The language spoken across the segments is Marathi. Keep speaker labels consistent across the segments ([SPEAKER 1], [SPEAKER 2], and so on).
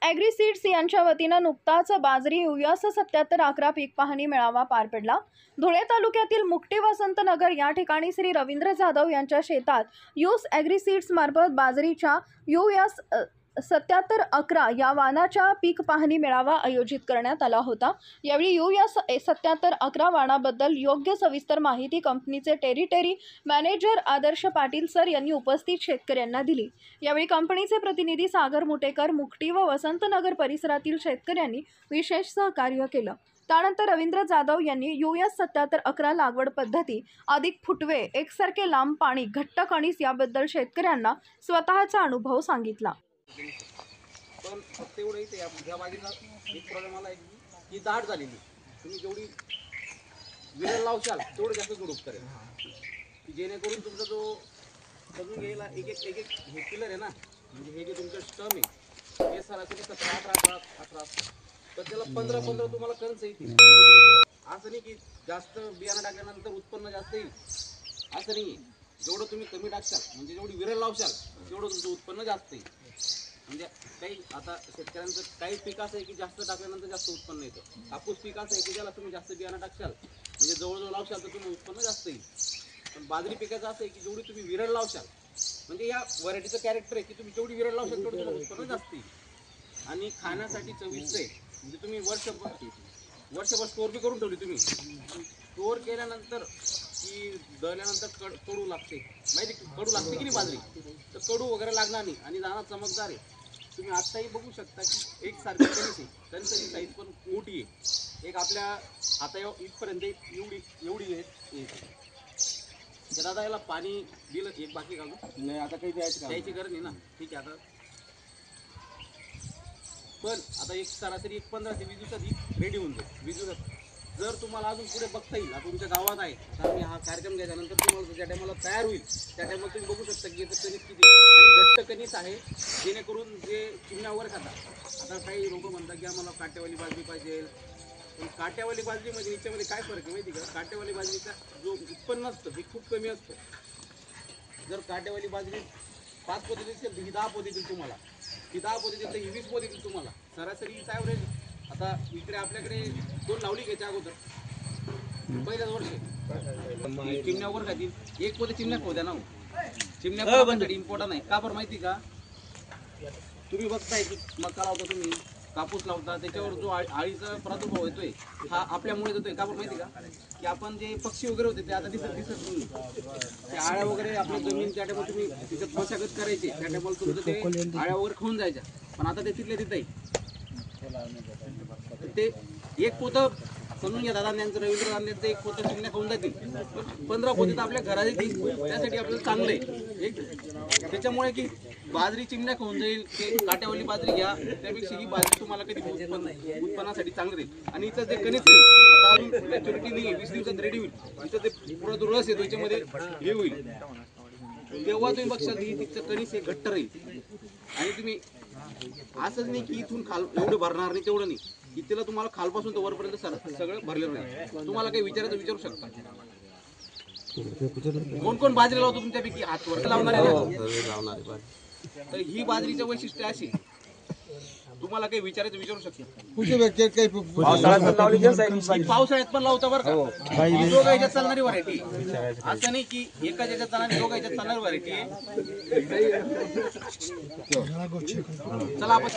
[SPEAKER 1] ॲग्री सीड्स यांच्या वतीनं नुकताच बाजरी यूएस 7711 पीक पाहणी मेळावा पार पडला। धुळे तालुक्यातील मुकटी वसंतनगर या ठिकाणी श्री रवींद्र जाधव यांच्या शेतात यूएस ॲग्री सीड्स मार्फत बाजरीच्या यूएस 7711 या वाणाच्या पीक पाहणी मेळावा आयोजित करण्यात आला होता। यावेळी यूएस 7711 वाणाबद्दल योग्य सविस्तर माहिती कंपनीचे टेरिटरी मॅनेजर आदर्श पाटील सर यांनी उपस्थित शेतकऱ्यांना दिली। यावेळी कंपनीचे प्रतिनिधी सागर मुटेकर, मुकटी व वसंतनगर परिसरातील शेतकऱ्यांनी विशेष सहकार्य केलं। त्यानंतर रवींद्र जाधव यांनी यूएस 7711 लागवड पद्धती, अधिक फुटवे, एकसारखे लांब पाणी, घट्ट कणीस याबद्दल शेतकऱ्यांना स्वतःचा अनुभव सांगितला।
[SPEAKER 2] पण फक्त एवढं इथे या बाजूला एक प्रॉब्लेम आला आहे की दाट झालेली, तुम्ही जेवढी विरळ लावशाल तेवढं जास्त झुडूप करेल, की जेणेकरून तुमचा जो समजून घ्यायला एक हे पिलर आहे ना, म्हणजे हे जे तुमचं स्टम आहे हे सरासरी 17-18 तर त्याला 15 तुम्हाला कणस येतील। असं नाही की जास्त बियाणं टाकल्यानंतर उत्पन्न जास्त येईल, असं नाही। जेवढं तुम्ही कमी टाकशाल म्हणजे जेवढी विरळ लावशाल तेवढं तुमचं उत्पन्न जास्त येईल। म्हणजे काही आता शेतकऱ्यांचं काही पीक असं आहे की जास्त टाकल्यानंतर जास्त उत्पन्न येतं, कापूस पीक असं आहे की ज्याला तुम्ही जास्त बियाणं टाकशाल म्हणजे जवळजवळ लावशाल तर तुम्ही उत्पन्न जास्त येईल। पण बाजरी पिकाचं असं आहे की जेवढी तुम्ही विरळ लावशाल, म्हणजे या व्हरायटीचं कॅरेक्टर आहे की तुम्ही जेवढी विरळ लावशाल तेवढं तुम्हाला उत्पन्न जास्त येईल। आणि खाण्यासाठी चविष्ट आहे, म्हणजे तुम्ही वर्षभर स्टोअर बी करून ठेवली, तुम्ही स्टोअर केल्यानंतर की दळल्यानंतर कडू लागते, माहिती कडू लागते की नाही बाजरी, तर कडू वगैरे लागणार नाही आणि दाणा चमकदार आहे। तुम्ही आत्ताही बघू शकता की एक सारखी कणीस आहे, कणसाची साईज पण मोठी आहे, एक आपल्या हाता इथपर्यंत एवढी आहे। तर दादा याला पाणी दिलं एक बाकी घालून नाही, आता काही द्यायची गरज नाही ना, ठीक आहे। आता पण आता एक सरासरी 15 ते 20 दिवसात ही रेडी होऊन जाईल। 20 दिवसात जर तुम्हाला अजून पुढे बघता येईल, आता तुमच्या गावात आहे, तर मी हा कार्यक्रम घ्यायच्यानंतर तुम्हाला ज्या टायमाला तयार होईल त्या टायमाला तुम्ही बघू शकता की याचं कणीस किती आणि घट्ट कणीस आहे, जेणेकरून जे चिमण्यावर खातात। आता काही लोक म्हणतात की आम्हाला काट्यावाली बाजरी पाहिजे, पण काट्यावाली बाजरी म्हणजे याच्यामध्ये काय फरक आहे माहिती का? काट्यावाली बाजरीचा जो उत्पन्न असतं हे खूप कमी असतं। जर काट्यावाली बाजरी 5 पोती देतील तर ही 10 पोती देईल तुम्हाला, ही 10 पोती देईल तर ही 20 पोती देईल तुम्हाला। सरासरी ॲव्हरेज आता इकडे आपल्याकडे 2 लावली घ्यायच्या अगोदर पहिल्याच वर्षी चिमण्यावर खातील, एक पोते चिमण्या खाऊ द्या ना, चिमण्या इम्पॉर्टंट आहे का बरं माहिती का? तुम्ही बघताय की मका लावता, तुम्ही कापूस लावता, त्याच्यावर जो आळीचा प्रादुर्भाव येतोय हा आपल्यामुळे येतोय का बरं माहिती का? की आपण जे पक्षी वगैरे होते ते आता दिसत नाही, ते आळ्या वगैरे आपल्या जमीन त्या टायमाला तुम्ही त्याच्यात मशागत करायची, त्या टायमाला तुमचं ते आळ्या वगैरे खाऊन जायच्या, पण आता ते तिथले तिथे ते एक पोतं समजून घ्या दादा त्यांचं रवींद्र गांधींचं एक पोतं चिमण्या खाऊन जातील, 15 पोती तर आपल्या घरात येतील, त्यासाठी आपल्याला चांगलं आहे एक। त्याच्यामुळे की बाजरी चिमण्या खाऊन जाईल, ते काट्यावाली बाजरी घ्या, त्यापेक्षा ही बाजरी तुम्हाला कधी उत्पन्नासाठी चांगलं राहील। आणि इथं जे कणीस आता अजून मॅच्युरिटी नाही, 20 दिवसात रेडी होईल, इथं ते पुरा जो रस येतो याच्यामध्ये हे होईल, तेव्हा तुम्ही बघशाल की तिचं कणीस हे घट्ट राहील। आणि तुम्ही असंच नाही की इथून खाल एवढं भरणार नाही, तेवढं नाही, इथेला तुम्हाला खालपासून तर वरपर्यंत सगळं भरलेलं नाही। तुम्हाला काही विचारायचं विचारू शकता, कोण बाजरी लावतो तुमच्यापैकी? हातवर लावणार आहे ना, तर ही बाजरीचं वैशिष्ट्य अशी, तुम्हाला काही विचारायचं विचारू शकता। पावसाळ्यात पण लावता बरं का, दोघा ह्याच्यात चालणारी व्हरायटी, असं नाही की एका ह्याच्यात चालणारी दोघा ह्याच्यात चालणारी व्हरायटी आहे। चला आपण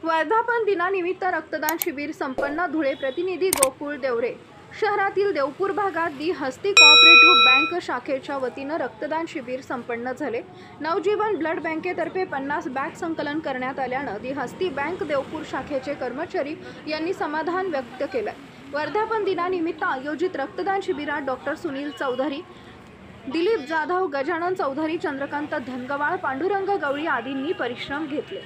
[SPEAKER 1] वर्धापन दिनानिमित्त रक्तदान शिबिर संपन्न। धुळे प्रतिनिधी गोकुळ देवरे। शहरातील देवपूर भागात दी हस्ती कोऑपरेटिव्ह बँक शाखेच्या वतीनं रक्तदान शिबिर संपन्न झाले। नवजीवन ब्लड बँकेतर्फे 50 बॅग संकलन करण्यात आल्यानं दी हस्ती बँक देवपूर शाखेचे कर्मचारी यांनी समाधान व्यक्त केलं। वर्धापन दिनानिमित्त आयोजित रक्तदान शिबिरात डॉक्टर सुनील चौधरी, दिलीप जाधव, गजानन चौधरी, चंद्रकांत धनगवाळ, पांडुरंग गवळी आदींनी परिश्रम घेतले।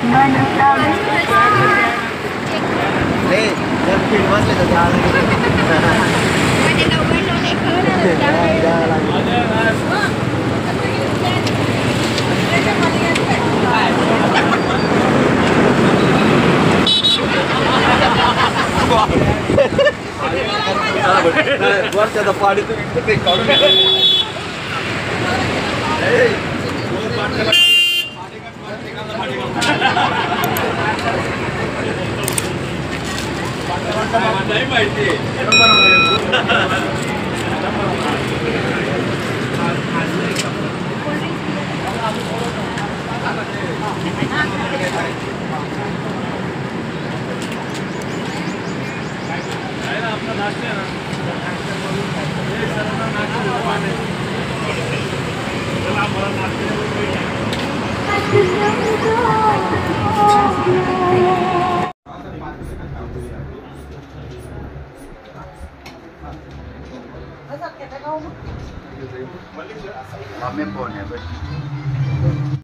[SPEAKER 3] मन
[SPEAKER 2] वर्षाचा पाणी तुम्ही ते काढून नाही माहिती आपला नाश्ता
[SPEAKER 3] Mami po, never.